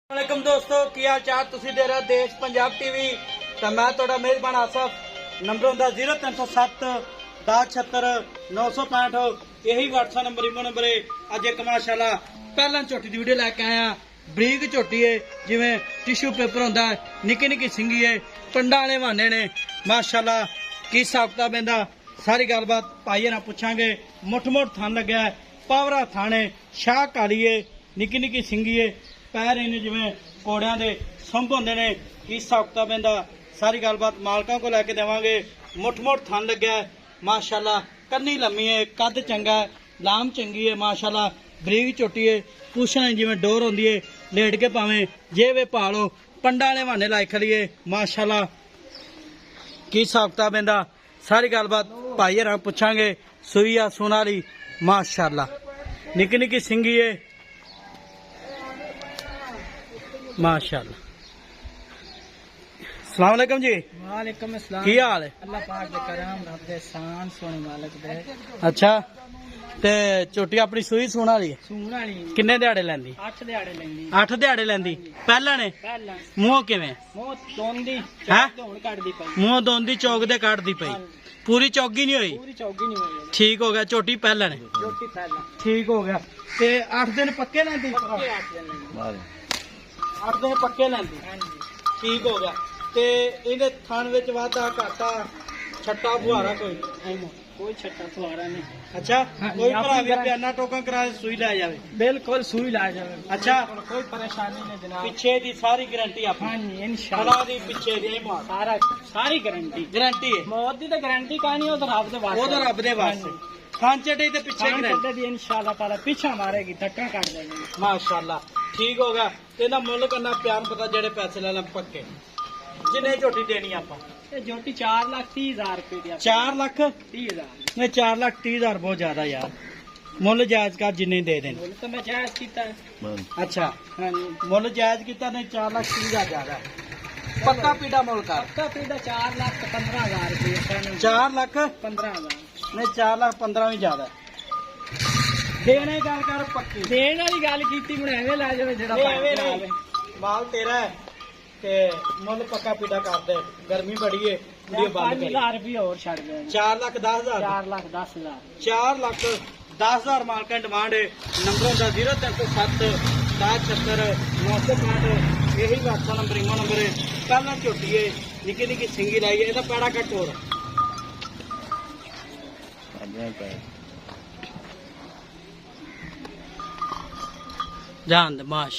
वालेकुम दोस्तों की हाल चाल तुसी दे रहे देश पंजाब टीवी तो मैं थोड़ा मेजबान आसफ नंबर होंगे 0307 10 76 965 यही व्हाट्सएप नंबर इमो नंबर है। अज एक माशाल्लाह पहला झोटी की वीडियो लैके आया बरीक झोटी है जिवें टिश्यू पेपर होंदा है निक्की निक्की सिंगी है पंडा वाले बहाने ने माशाल्लाह की हिसाब किताब इहदा सारी गलबात भाई ना पूछांगे। मुठ मुठ थान लग्या है पावरा थाने शाह काली है निक्की निक्की सिंगी है पैर इन जिवें घोड़ियां दे संभ होंदे ने की हिसाब किताब इहदा सारी गलबात मालकां को लैके देवांगे। मुठ मुठ थान लग्या है माशाल्लाह कन्नी लम्मी है कद चंगा है लाम चंगी है माशाल्लाह बरीक झोटी है पूछना जिवें डोर होंदी है लेट के भावें जे वे पालो पंडा वाले बहाने लाई खड़ी है माशाल्लाह की हिसाब किताब इहदा सारी गलबात भाई हरां पुछांगे। सूई आ सोनाली माशाल्लाह निक्की निक्की सिंगी है माशाल्लाह। अस्सलाम वालेकुम जी। वालेकुम अस्सलाम। की हाल है? अल्लाह पाक दे करम रब दे एहसान सोने मालिक दे। अच्छा ते झोटी अपनी सूई सूण वाली है सूण वाली किन्ने दिहाड़े लैंदी? 8 दिहाड़े लेंदी 8 दिहाड़े लैंदी पहला ने पहला मूंह किवें मोह दोंदी हैं धोण कटदी पई मूंह दोंदी चौक दे काटदी पई पूरी चौकी नहीं हुई पूरी चौकी नहीं होई ठीक हो गया झोटी पहला ने रोटी पहला ठीक हो गया ते 8 दिन पक्के लैंदी पक्के 8 दिन लेंदी 8 दिन पक्के लैंदी हां जी ठीक हो गया ते इहदे थान विच वाधा घाटा छट्टा बुहारा कोई कोई छट्टा फुहारा नहीं। अच्छा कोई भरा भी बयाना टोकन करा सुई लै जावे बिल्कुल सुई ला जावे। अच्छा कोई परेशानी नहीं जनाब पिछे दी सारी गारंटी आप हां जी इंशाल्लाह खड़ा दी पिछे दी मार सारा सारी गारंटी गारंटी है मौत दी तो गारंटी कानी ओ तो रब दे वास्ते वो तो रब दे वास्ते खान चटे ते पिछे गारंटी दी इंशाल्लाह ताला पीछा मारेगी धक्का काट देगी माशाल्लाह ठीक हो गया तेना मुੱਲ करना प्यार पता जेड़े पैसे ले ले पक्के जिन्ने झोटी देनी आप ये झोटी 4,30,000 रुपए दी 4,30,000 30,000 नहीं 4,30,000 बहुत ज्यादा यार मुੱਲ जायज का जिन्ने दे देने बोल तो मैं जायज कीता है। अच्छा हां जी मुੱਲ जायज किता नहीं 4,30,000 ज्यादा पक्का पीड़ा मुੱਲ कर पक्का पीड़ा 4,15,000 रुपए 4,15,000 नहीं 4,15,000 भी ज्यादा देने गल कर पक्की देण वाली गल कीती मुड़ एवें ला जावे जेड़ा माल तेरा है ते मुੱਲ पक्का पीड़ा कर दे गर्मी बड़ी है वीडियो बंद कर 5,000 रुपए और छड़ दे 4,10,000 4,10,000 4,10,000 मालका डिमांड है। नंबर होता 0307 10 76 965 यही व्हाट्सएप नंबर इमो नंबर है। पहला झोटी है निक्की निक्की सिंगी लाई है ਇਹਦਾ पैड़ा कट हो जान दे माश